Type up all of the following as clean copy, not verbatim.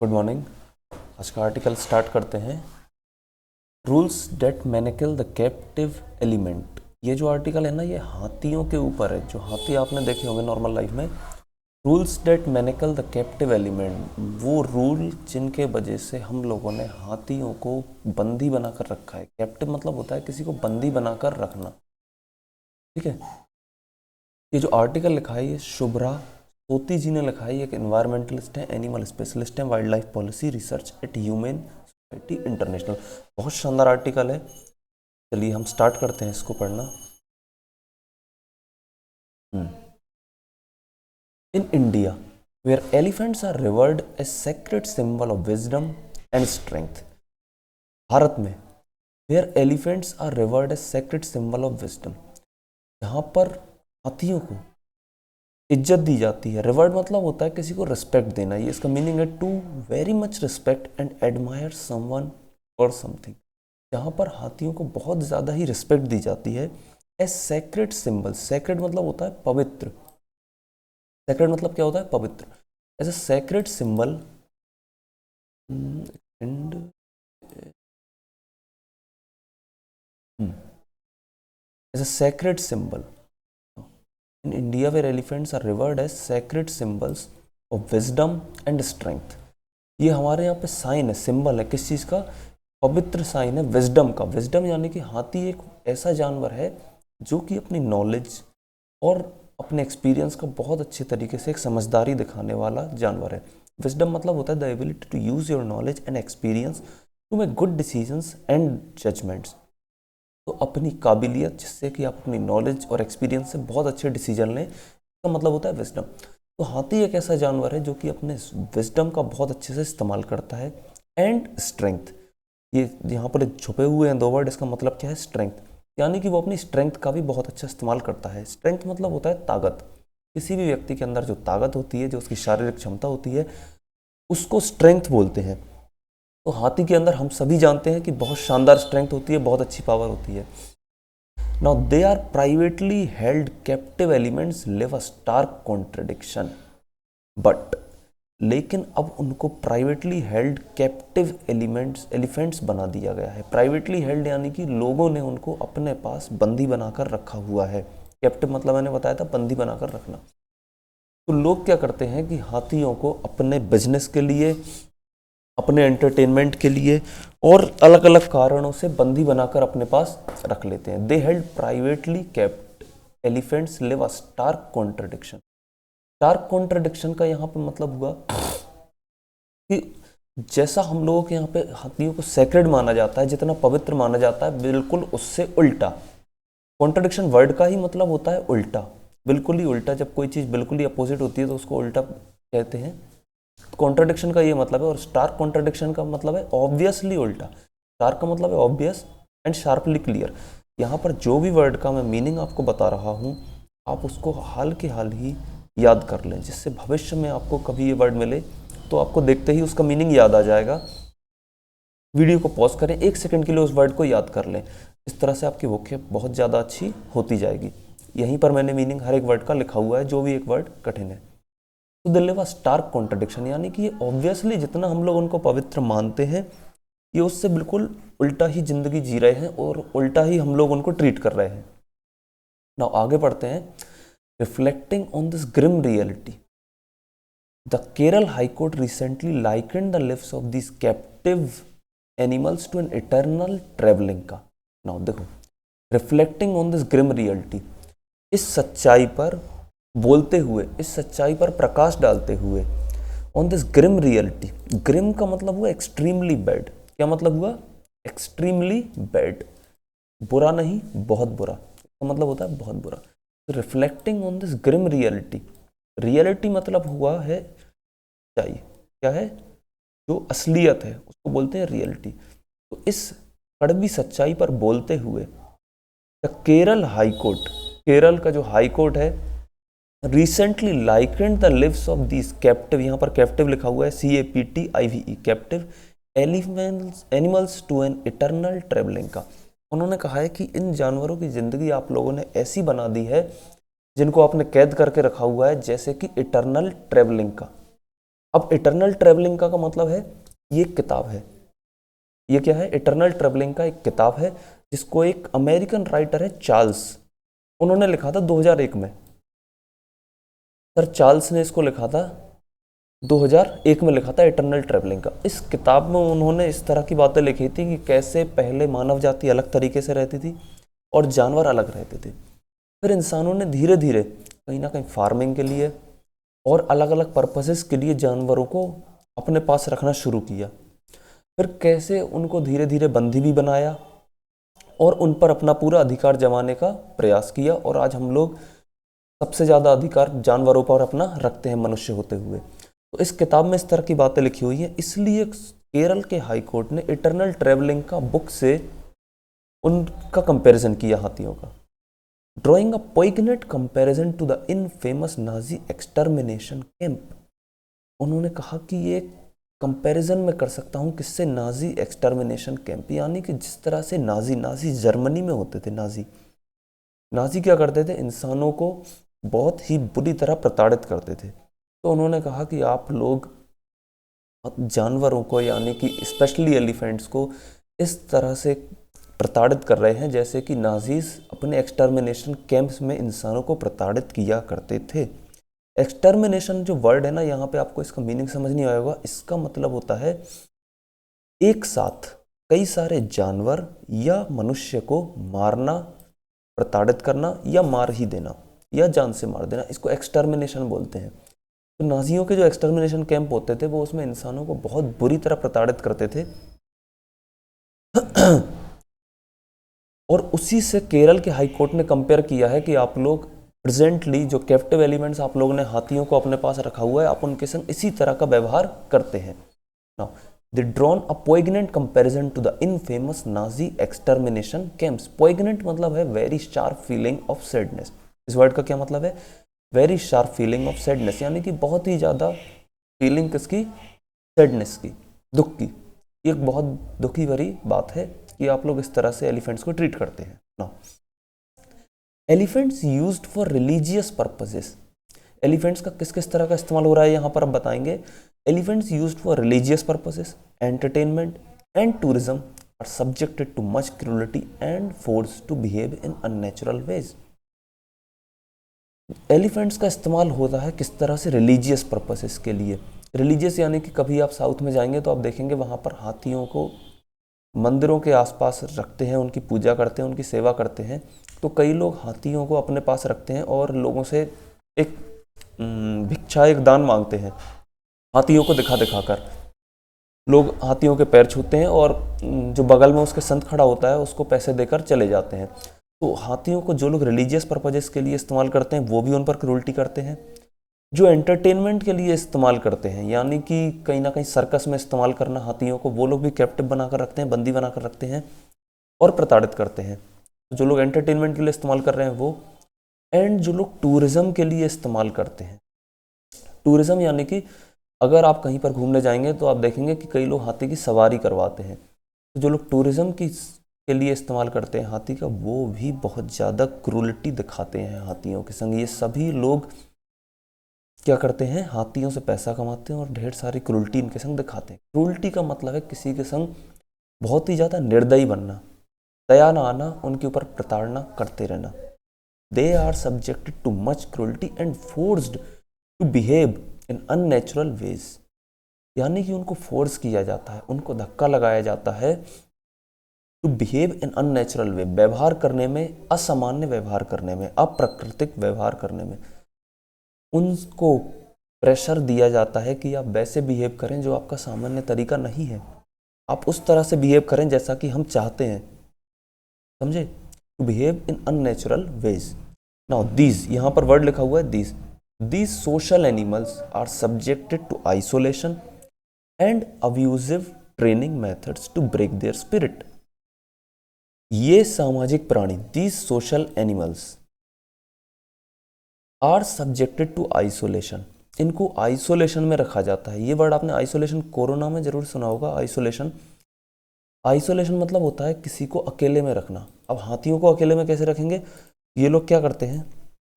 Good morning. आज का article start करते हैं। Rules that manacle the captive element. ये जो आर्टिकल है ना, ये हाथियों के ऊपर है। जो हाथी आपने देखे होंगे नॉर्मल लाइफ में। Rules that manacle the captive element, वो रूल जिनके वजह से हम लोगों ने हाथियों को बंदी बनाकर रखा है। कैप्टिव मतलब होता है किसी को बंदी बनाकर रखना, ठीक है। ये जो आर्टिकल लिखा है ये शुभ्रा सोती जी ने लिखा है। एक एनवायरमेंटलिस्ट है, एनिमल स्पेशलिस्ट है, wild life policy research eight human society international. बहुत शानदार आर्टिकल है। चलिए हम स्टार्ट करते हैं इसको पढ़ना। In India where elephants are revered a sacred symbol of wisdom and strength. Bharat में where elephants are revered a sacred symbol of wisdom, यहाँ पर हाथियों को इज्जत दी जाती है। रिवर्ड मतलब होता है किसी को रिस्पेक्ट देना। ये इसका मीनिंग है to very much respect and admire someone और समथिंग। जहाँ पर हाथियों को बहुत ज़्यादा ही रिस्पेक्ट दी जाती है। ए सेक्रेड सिंबल, सेक्रेड मतलब होता है पवित्र। सेक्रेड मतलब क्या होता है? पवित्र। As a sacred symbol and as a sacred symbol in India where elephants are revered as sacred symbols of wisdom and strength। ये हमारे यहाँ पे साइन है, सिंबल है किस चीज़ का? पवित्र साइन है विजडम का। विजडम यानी कि हाथी एक ऐसा जानवर है जो कि अपनी नॉलेज और अपने एक्सपीरियंस का बहुत अच्छे तरीके से एक समझदारी दिखाने वाला जानवर है। विजडम मतलब होता है the ability to use your knowledge and experience to make good decisions and judgments. तो अपनी काबिलियत जिससे कि आप अपनी नॉलेज और एक्सपीरियंस से बहुत अच्छे डिसीजन लें, इसका मतलब होता है विजडम। तो हाथी एक ऐसा जानवर है जो कि अपने विजडम का बहुत अच्छे से इस्तेमाल करता है। एंड स्ट्रेंथ, ये यहाँ पर छुपे हुए हैं दो वर्ड, इसका मतलब क्या है? स्ट्रेंथ, यानी कि वो अपनी स्ट्रेंथ का भी बहुत अच्छा इस्तेमाल करता है। स्ट्रेंथ मतलब होता है ताकत। किसी भी व्यक्ति के अंदर जो ताकत होती है, जो उसकी शारीरिक क्षमता होती है, उसको स्ट्रेंथ बोलते हैं। तो हाथी के अंदर हम सभी जानते हैं कि बहुत शानदार स्ट्रेंथ होती है, बहुत अच्छी पावर होती है। Now they are privately held captive elements live a stark contradiction, but लेकिन अब उनको प्राइवेटली हेल्ड कैप्टिव एलिफेंट्स बना दिया गया है। प्राइवेटली हेल्ड यानी कि लोगों ने उनको अपने पास बंदी बनाकर रखा हुआ है। कैप्टिव मतलब मैंने बताया था बंदी बनाकर रखना। तो लोग क्या करते हैं कि हाथियों को अपने बिजनेस के लिए, अपने एंटरटेनमेंट के लिए और अलग अलग कारणों से बंदी बनाकर अपने पास रख लेते हैं। They held privately kept elephants live a stark contradiction. Stark contradiction का यहाँ पे मतलब हुआ कि जैसा हम लोगों के यहाँ पे हाथियों को सेक्रेड माना जाता है, जितना पवित्र माना जाता है, बिल्कुल उससे उल्टा। कॉन्ट्रडिक्शन वर्ड का ही मतलब होता है उल्टा, बिल्कुल ही उल्टा। जब कोई चीज़ बिल्कुल ही अपोजिट होती है तो उसको उल्टा कहते हैं। कॉन्ट्रडिक्शन का ये मतलब है। और स्टार्क कॉन्ट्रडिक्शन का मतलब है ऑब्वियसली उल्टा। स्टार्क का मतलब है ऑब्वियस एंड शार्पली क्लियर। यहाँ पर जो भी वर्ड का मैं मीनिंग आपको बता रहा हूँ, आप उसको हाल के हाल ही याद कर लें, जिससे भविष्य में आपको कभी ये वर्ड मिले तो आपको देखते ही उसका मीनिंग याद आ जाएगा। वीडियो को पॉज करें, 1 सेकंड के लिए उस वर्ड को याद कर लें। इस तरह से आपकी वोकैब बहुत ज़्यादा अच्छी होती जाएगी। यहीं पर मैंने मीनिंग हर एक वर्ड का लिखा हुआ है, जो भी एक वर्ड कठिन है। तो they live a stark contradiction, यानी कि ये ऑब्वियसली जितना हम लोग उनको पवित्र मानते हैं, ये उससे बिल्कुल उल्टा ही जिंदगी जी रहे हैं और उल्टा ही हम लोग उनको ट्रीट कर रहे हैं। नाउ आगे बढ़ते हैं। Reflecting on this grim reality, the Kerala high court recently likened the lives of this captive animals to an eternal Treblinka का। नाउ देखो, reflecting on this grim reality, इस सच्चाई पर बोलते हुए, इस सच्चाई पर प्रकाश डालते हुए, on this grim reality. Grim का मतलब हुआ एक्सट्रीमली बैड। क्या मतलब हुआ? एक्सट्रीमली बैड, बुरा नहीं, बहुत बुरा। इसका मतलब होता है बहुत बुरा। तो reflecting on this grim reality, reality मतलब हुआ है सच्चाई। क्या है? जो असलियत है उसको बोलते हैं रियलिटी। तो इस कड़वी सच्चाई पर बोलते हुए the Kerala high court, Kerala का जो हाई कोर्ट है, recently likened the lives of these captive, यहाँ पर कैप्टिव लिखा हुआ है CAPTIVE, captive animals to an eternal Treblinka का। उन्होंने कहा है कि इन जानवरों की ज़िंदगी आप लोगों ने ऐसी बना दी है जिनको आपने कैद करके रखा हुआ है, जैसे कि इटर्नल ट्रेवलिंग का। अब इटरनल ट्रेवलिंग का मतलब है, ये एक किताब है, ये क्या है, इटरनल ट्रेवलिंग का एक किताब है, जिसको एक अमेरिकन राइटर है चार्ल्स, उन्होंने लिखा था 2001 में। सर चार्ल्स ने इसको लिखा था 2001 में, लिखा था इटरनल ट्रेवलिंग का। इस किताब में उन्होंने इस तरह की बातें लिखी थी कि कैसे पहले मानव जाति अलग तरीके से रहती थी और जानवर अलग रहते थे, फिर इंसानों ने धीरे धीरे कहीं ना कहीं फार्मिंग के लिए और अलग अलग पर्पसेस के लिए जानवरों को अपने पास रखना शुरू किया, फिर कैसे उनको धीरे धीरे बंदी भी बनाया और उन पर अपना पूरा अधिकार जमाने का प्रयास किया, और आज हम लोग सबसे ज़्यादा अधिकार जानवरों पर अपना रखते हैं मनुष्य होते हुए। तो इस किताब में इस तरह की बातें लिखी हुई हैं, इसलिए केरल के हाई कोर्ट ने इटरनल ट्रेवलिंग का बुक से उनका कंपैरिजन किया हाथियों का। Drawing a poignant comparison to the infamous Nazi extermination camp, उन्होंने कहा कि ये कंपैरिजन में कर सकता हूँ किससे, नाजी एक्सटर्मिनेशन कैंप, यानी कि जिस तरह से नाजी जर्मनी में होते थे। नाजी क्या करते थे, इंसानों को बहुत ही बुरी तरह प्रताड़ित करते थे। तो उन्होंने कहा कि आप लोग जानवरों को, यानी कि स्पेशली एलिफेंट्स को इस तरह से प्रताड़ित कर रहे हैं जैसे कि नाजीज अपने एक्सटर्मिनेशन कैंप्स में इंसानों को प्रताड़ित किया करते थे। एक्सटर्मिनेशन जो वर्ड है ना, यहाँ पे आपको इसका मीनिंग समझ नहीं आएगा। इसका मतलब होता है एक साथ कई सारे जानवर या मनुष्य को मारना, प्रताड़ित करना या मार ही देना या जान से मार देना, इसको एक्सटर्मिनेशन बोलते हैं। तो नाजियों के जो एक्सटर्मिनेशन कैंप होते थे वो उसमें इंसानों को बहुत बुरी तरह प्रताड़ित करते थे। और उसी से केरल के हाई कोर्ट ने कंपेयर किया है कि आप लोग प्रेजेंटली जो कैप्टिव एलिमेंट्स आप लोगों ने हाथियों को अपने पास रखा हुआ है, आप उनके संग इसी तरह का व्यवहार करते हैं। Now they drawn a poignant comparison to the infamous Nazi extermination camps. Poignant मतलब है very sharp feeling of sadness. इस वर्ड का क्या मतलब है, very sharp feeling of sadness, यानी कि बहुत ही ज़्यादा फीलिंग किसकी, सैडनेस की, दुख की। एक बहुत दुखी भरी बात है कि आप लोग इस तरह से एलिफेंट्स को ट्रीट करते हैं। Now elephants used for religious purposes, elephants का किस किस तरह का इस्तेमाल हो रहा है यहाँ पर अब बताएंगे। Elephants used for religious purposes, entertainment and tourism are subjected to much cruelty and force to behave in unnatural ways. Elephants का इस्तेमाल होता है किस तरह से, रिलीजियस पर्पसेस के लिए। रिलीजियस यानी कि कभी आप साउथ में जाएंगे तो आप देखेंगे वहाँ पर हाथियों को मंदिरों के आसपास रखते हैं, उनकी पूजा करते हैं, उनकी सेवा करते हैं। तो कई लोग हाथियों को अपने पास रखते हैं और लोगों से एक भिक्षा, एक दान मांगते हैं। हाथियों को दिखा दिखा कर लोग हाथियों के पैर छूते हैं और जो बगल में उसके संत खड़ा होता है उसको पैसे देकर चले जाते हैं। तो हाथियों को जो लोग रिलीजियस पर्पजेस के लिए इस्तेमाल करते हैं वो भी उन पर क्रूरल्टी करते हैं। जो एंटरटेनमेंट के लिए इस्तेमाल करते हैं, यानी कि कहीं ना कहीं सर्कस में इस्तेमाल करना हाथियों को, वो लोग भी कैप्टिव बनाकर रखते हैं, बंदी बनाकर रखते हैं और प्रताड़ित करते हैं। तो जो लोग एंटरटेनमेंट के लिए इस्तेमाल कर रहे हैं वो, एंड जो लोग टूरिज्म के लिए इस्तेमाल करते हैं, टूरिज्म यानी कि अगर आप कहीं पर घूमने जाएंगे तो आप देखेंगे कि कई लोग हाथी की सवारी करवाते हैं। तो जो लोग टूरिज्म के लिए इस्तेमाल करते हैं हाथी का, वो भी बहुत ज़्यादा क्रूरलिटी दिखाते हैं हाथियों के संग। ये सभी लोग क्या करते हैं, हाथियों से पैसा कमाते हैं और ढेर सारी क्रूरल्टी इनके संग दिखाते हैं। क्रूरल्टी का मतलब है किसी के संग बहुत ही ज़्यादा निर्दयी बनना, दया ना आना, उनके ऊपर प्रताड़ना करते रहना। They are subjected to much cruelty and forced to behave in unnatural ways, यानी कि उनको फोर्स किया जाता है, उनको धक्का लगाया जाता है टू बिहेव इन अननेचुरल वे, व्यवहार करने में, असामान्य व्यवहार करने में, अप्राकृतिक व्यवहार करने में। उनको प्रेशर दिया जाता है कि आप वैसे बिहेव करें जो आपका सामान्य तरीका नहीं है, आप उस तरह से बिहेव करें जैसा कि हम चाहते हैं, समझे, to behave in unnatural ways. Now these, यहाँ पर वर्ड लिखा हुआ है these, these social animals are subjected to isolation and abusive training methods to break their spirit। ये सामाजिक प्राणी, these social animals are subjected to isolation, इनको isolation में रखा जाता है। ये वर्ड आपने आइसोलेशन कोरोना में जरूर सुना होगा। आइसोलेशन, आइसोलेशन मतलब होता है किसी को अकेले में रखना। अब हाथियों को अकेले में कैसे रखेंगे, ये लोग क्या करते हैं,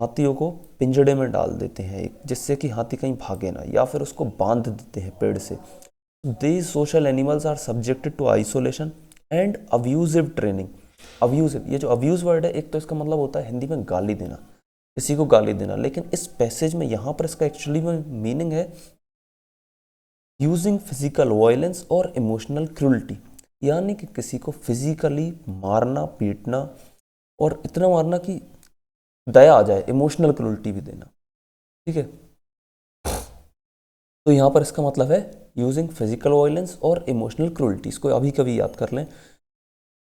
हाथियों को पिंजड़े में डाल देते हैं एक, जिससे कि हाथी कहीं भागे ना, या फिर उसको बांध देते हैं पेड़ से। These social animals are subjected to isolation and abusive training. Abusive, ये जो अब्यूज वर्ड है, एक तो इसका मतलब होता है हिंदी में गाली देना, किसी को गाली देना, लेकिन इस पैसेज में यहाँ पर इसका एक्चुअली में मीनिंग है यूजिंग फिजिकल वायलेंस और इमोशनल क्रूल्टी, यानी कि किसी को फिजिकली मारना, पीटना, और इतना मारना कि दया आ जाए, इमोशनल क्रूल्टी भी देना। ठीक है, तो यहाँ पर इसका मतलब है यूजिंग फिजिकल वायलेंस और इमोशनल क्रूल्टी। इसको अभी कभी याद कर लें।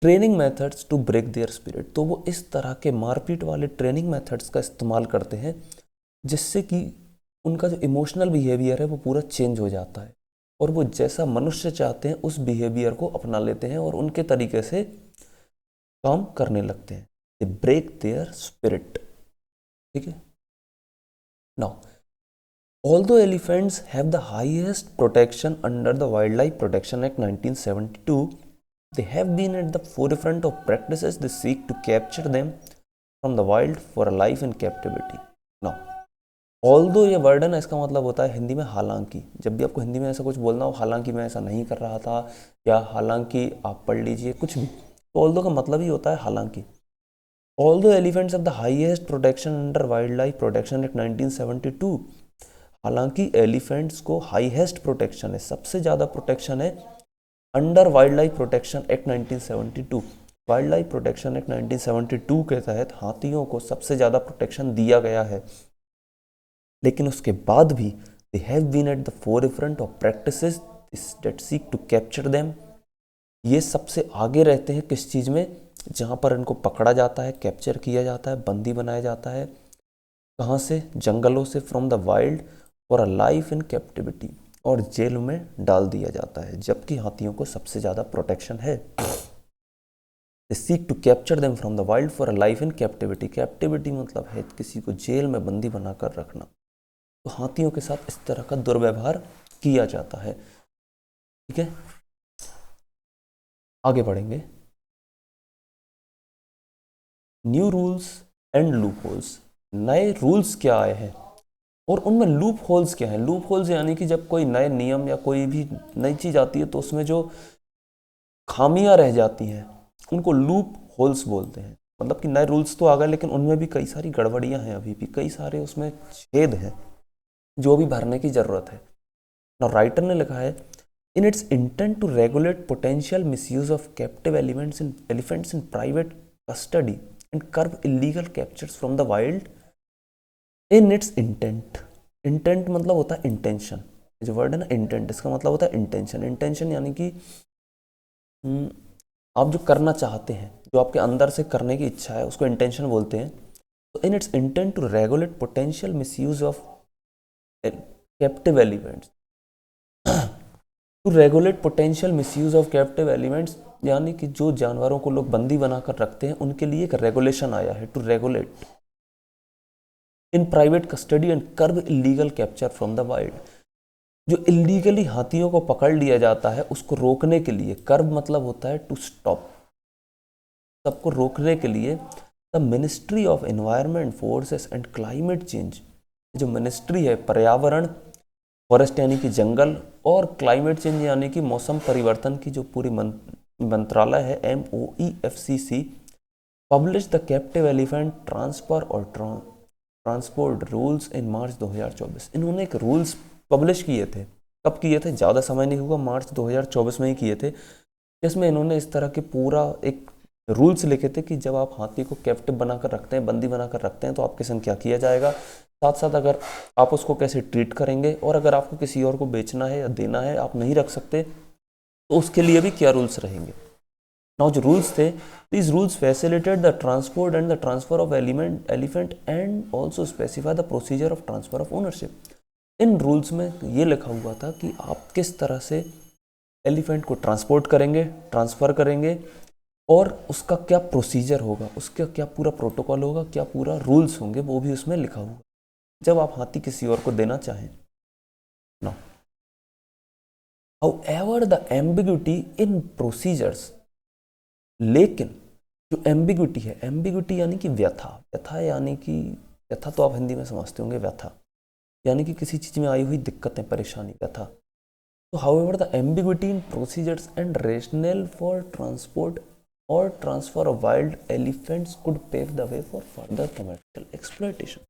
Training methods to break their spirit, तो वो इस तरह के मारपीट वाले ट्रेनिंग मेथड्स का इस्तेमाल करते हैं जिससे कि उनका जो इमोशनल बिहेवियर है वो पूरा चेंज हो जाता है, और वो जैसा मनुष्य चाहते हैं उस बिहेवियर को अपना लेते हैं और उनके तरीके से काम करने लगते हैं। They break their spirit. ठीक है, now although elephants have the highest protection under the Wildlife Protection Act 1972, they have been at the forefront of practices that seek to capture them from the wild for a life in captivity. Now, although ये word है ना, इसका मतलब होता है हिंदी में हालांकि। जब भी आपको हिंदी में ऐसा कुछ बोलना हो, हालांकि मैं ऐसा नहीं कर रहा था, या हालांकि आप पढ़ लीजिए, कुछ भी, तो although का मतलब ही होता है हालांकि। Although elephants have the highest protection under Wildlife Protection Act 1972, हालांकि एलिफेंट्स को हाईएस्ट प्रोटेक्शन है, सबसे ज़्यादा प्रोटेक्शन है under wild life protection act 1972। Wild life protection act 1972 के तहत हाथियों को सबसे ज़्यादा प्रोटेक्शन दिया गया है, लेकिन उसके बाद भी they have been at the forefront of practices that seek to capture them. ये सबसे आगे रहते हैं किस चीज़ में, जहाँ पर इनको पकड़ा जाता है, कैप्चर किया जाता है, बंदी बनाया जाता है। कहाँ से? जंगलों से, from the wild for a life in captivity, और जेल में डाल दिया जाता है, जबकि हाथियों को सबसे ज़्यादा प्रोटेक्शन है। They seek to capture them from the wild for a life in captivity. Captivity मतलब है किसी को जेल में बंदी बनाकर रखना। तो हाथियों के साथ इस तरह का दुर्व्यवहार किया जाता है। ठीक है, आगे बढ़ेंगे। New rules and loop holes, नए रूल्स क्या आए हैं और उनमें लूप होल्स क्या है। लूप होल्स यानी कि जब कोई नए नियम या कोई भी नई चीज़ आती है तो उसमें जो खामियां रह जाती हैं उनको लूप होल्स बोलते हैं। मतलब कि नए रूल्स तो आ गए, लेकिन उनमें भी कई सारी गड़बड़ियां हैं, अभी भी कई सारे उसमें छेद हैं जो भी भरने की ज़रूरत है। ना राइटर ने लिखा है, in its intent to regulate potential misuse of captive elephants in private custody and curb illegal captures from the wild in its intent. Intent मतलब होता है इंटेंशन, जो वर्ड है ना इंटेंट, इसका मतलब होता है इंटेंशन। इंटेंशन यानी कि आप जो करना चाहते हैं, जो आपके अंदर से करने की इच्छा है, उसको इंटेंशन बोलते हैं। तो in its intent to regulate potential misuse of captive elements, to regulate potential misuse of captive elements, यानी कि जो जानवरों को लोग बंदी बनाकर रखते हैं उनके लिए एक रेगुलेशन आया है, to regulate in private custody and curb illegal capture from the wild. जो इलीगली हाथियों को पकड़ लिया जाता है उसको रोकने के लिए, कर्ब मतलब होता है टू स्टॉप, सबको रोकने के लिए the ministry of environment forces and climate change, जो मिनिस्ट्री है पर्यावरण, फॉरेस्ट यानी कि जंगल, और क्लाइमेट चेंज यानी कि मौसम परिवर्तन की जो पूरी मंत्रालय है, MOEFCC, publish the captive elephant transfer और ट्रांसपोर्ट रूल्स इन मार्च 2024। इन्होंने एक रूल्स पब्लिश किए थे। कब किए थे? ज़्यादा समय नहीं हुआ, मार्च 2024 में ही किए थे। इसमें इन्होंने इस तरह के पूरा एक रूल्स लिखे थे कि जब आप हाथी को कैप्टिव बनाकर रखते हैं, बंदी बनाकर रखते हैं, तो आपके संग क्या किया जाएगा, साथ साथ अगर आप उसको कैसे ट्रीट करेंगे, और अगर आपको किसी और को बेचना है या देना है, आप नहीं रख सकते, तो उसके लिए भी क्या रूल्स रहेंगे। नाउ जो रूल्स थे, these rules facilitate the transport and the transfer of elephant and also specify the procedure of transfer of ownership। In rules में ये लिखा हुआ था कि आप किस तरह से एलिफेंट को ट्रांसपोर्ट करेंगे, ट्रांसफ़र करेंगे, और उसका क्या प्रोसीजर होगा, उसका क्या पूरा प्रोटोकॉल होगा, क्या पूरा रूल्स होंगे, वो भी उसमें लिखा हुआ जब आप हाथी किसी और को देना चाहें। Now however the ambiguity in procedures, लेकिन जो एम्बिग्यूटी है, एम्बिग्यूटी यानी कि व्यथा, व्यथा यानी कि व्यथा तो आप हिंदी में समझते होंगे, व्यथा यानी कि किसी चीज़ में आई हुई दिक्कतें, परेशानी, व्यथा। तो however the ambiguity in procedures and rational for transport और transfer of wild elephants could pave the way for further commercial exploitation.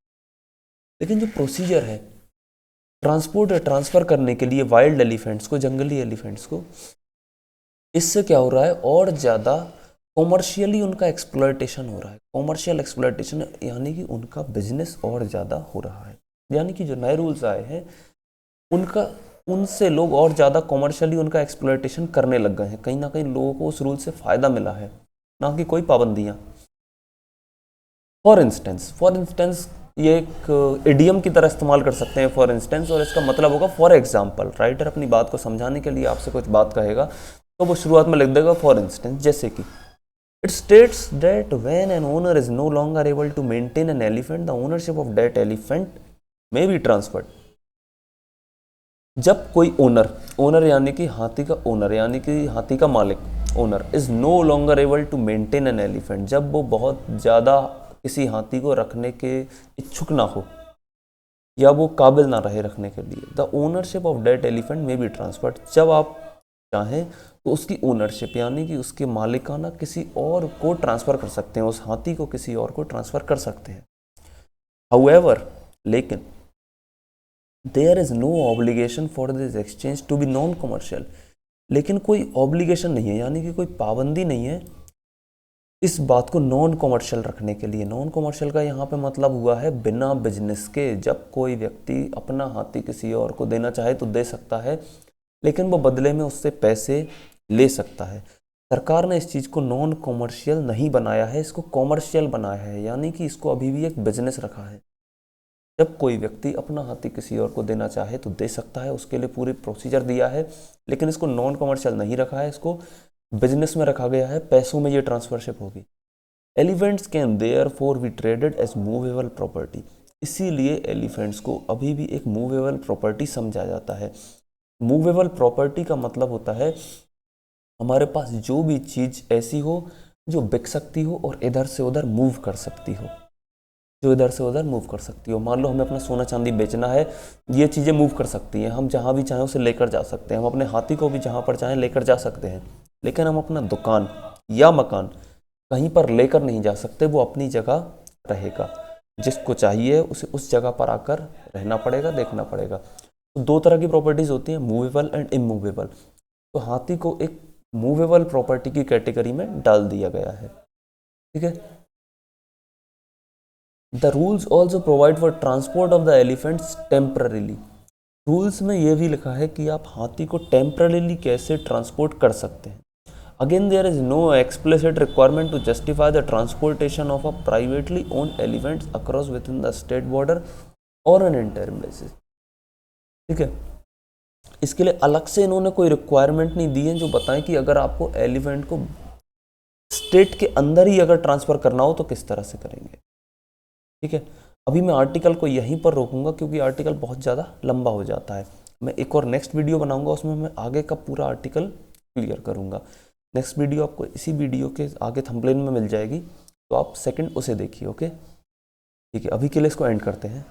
लेकिन जो प्रोसीजर है ट्रांसपोर्ट या ट्रांसफर करने के लिए वाइल्ड एलिफेंट्स को, जंगली एलिफेंट्स को, इससे क्या हो रहा है, और ज़्यादा कॉमर्शियली उनका एक्सप्लॉयटेशन हो रहा है। कॉमर्शियल एक्सप्लॉयटेशन यानी कि उनका बिजनेस और ज़्यादा हो रहा है, यानी कि जो नए रूल्स आए हैं उनसे लोग और ज़्यादा कॉमर्शियली उनका एक्सप्लॉयटेशन करने लग गए हैं। कहीं ना कहीं लोगों को उस रूल से फ़ायदा मिला है, ना कि कोई पाबंदियाँ। फॉर इंस्टेंस ये एक इडियम की तरह इस्तेमाल कर सकते हैं, फॉर इंस्टेंस, और इसका मतलब होगा फॉर एग्जाम्पल। राइटर अपनी बात को समझाने के लिए आपसे कुछ बात कहेगा तो वो शुरुआत में लिख देगा फॉर इंस्टेंस, जैसे कि it states that when an owner is no longer able to maintain an elephant the ownership of that elephant may be transferred. जब कोई ओनर यानी कि हाथी का ओनर, यानी कि हाथी का मालिक, owner is no longer able to maintain an elephant, जब वो बहुत ज़्यादा किसी हाथी को रखने के इच्छुक ना हो या वो काबिल ना रहे रखने के लिए, the ownership of that elephant में बी ट्रांसफर्ड, जब आप चाहें तो उसकी ओनरशिप यानी कि उसके मालिकाना किसी और को ट्रांसफ़र कर सकते हैं, उस हाथी को किसी और को ट्रांसफ़र कर सकते हैं। हाउएवर, लेकिन there is no obligation for this exchange to be non commercial, लेकिन कोई ऑब्लिगेशन नहीं है, यानी कि कोई पाबंदी नहीं है इस बात को नॉन कमर्शियल रखने के लिए। नॉन कमर्शियल का यहाँ पे मतलब हुआ है बिना बिजनेस के। जब कोई व्यक्ति अपना हाथी किसी और को देना चाहे तो दे सकता है, लेकिन वो बदले में उससे पैसे ले सकता है। सरकार ने इस चीज़ को नॉन कमर्शियल नहीं बनाया है, इसको कॉमर्शियल बनाया है, यानी कि इसको अभी भी एक बिजनेस रखा है। जब कोई व्यक्ति अपना हाथी किसी और को देना चाहे तो दे सकता है, उसके लिए पूरी प्रोसीजर दिया है, लेकिन इसको नॉन कमर्शियल नहीं रखा है, इसको बिजनेस में रखा गया है, पैसों में ये ट्रांसफरशिप होगी। Elephants can therefore be traded as movable property, इसीलिए एलिफेंट्स को अभी भी एक मूवेबल प्रॉपर्टी समझा जाता है। मूवेबल प्रॉपर्टी का मतलब होता है हमारे पास जो भी चीज़ ऐसी हो जो बिक सकती हो और इधर से उधर मूव कर सकती हो, जो इधर से उधर मूव कर सकती हो। मान लो हमें अपना सोना चांदी बेचना है, ये चीज़ें मूव कर सकती हैं, हम जहाँ भी चाहें उसे लेकर जा सकते हैं, हम अपने हाथी को भी जहाँ पर चाहें लेकर जा सकते हैं, लेकिन हम अपना दुकान या मकान कहीं पर लेकर नहीं जा सकते, वो अपनी जगह रहेगा। जिसको चाहिए उसे उस जगह पर आकर रहना पड़ेगा, देखना पड़ेगा। तो दो तरह की प्रॉपर्टीज़ होती हैं, मूवेबल एंड इमूवेबल। तो हाथी को एक मूवेबल प्रॉपर्टी की कैटेगरी में डाल दिया गया है, ठीक है। The rules also provide for transport of the elephants temporarily. Rules में ये भी लिखा है कि आप हाथी को टेम्पररीली कैसे ट्रांसपोर्ट कर सकते हैं। Again there is no explicit requirement to justify the transportation of a privately owned elephants across with in the state border or an interim basis, ठीक है। इसके लिए अलग से इन्होंने कोई रिक्वायरमेंट नहीं दी है जो बताएं कि अगर आपको एलिफेंट को स्टेट के अंदर ही अगर ट्रांसफ़र करना हो तो किस तरह से करेंगे, ठीक है। अभी मैं आर्टिकल को यहीं पर रोकूंगा क्योंकि आर्टिकल बहुत ज़्यादा लंबा हो जाता है। मैं एक और नेक्स्ट वीडियो बनाऊंगा, उसमें मैं आगे का पूरा आर्टिकल क्लियर करूंगा। नेक्स्ट वीडियो आपको इसी वीडियो के आगे थंबनेल में मिल जाएगी, तो आप सेकंड उसे देखिए, ओके, ठीक है। अभी के लिए इसको एंड करते हैं।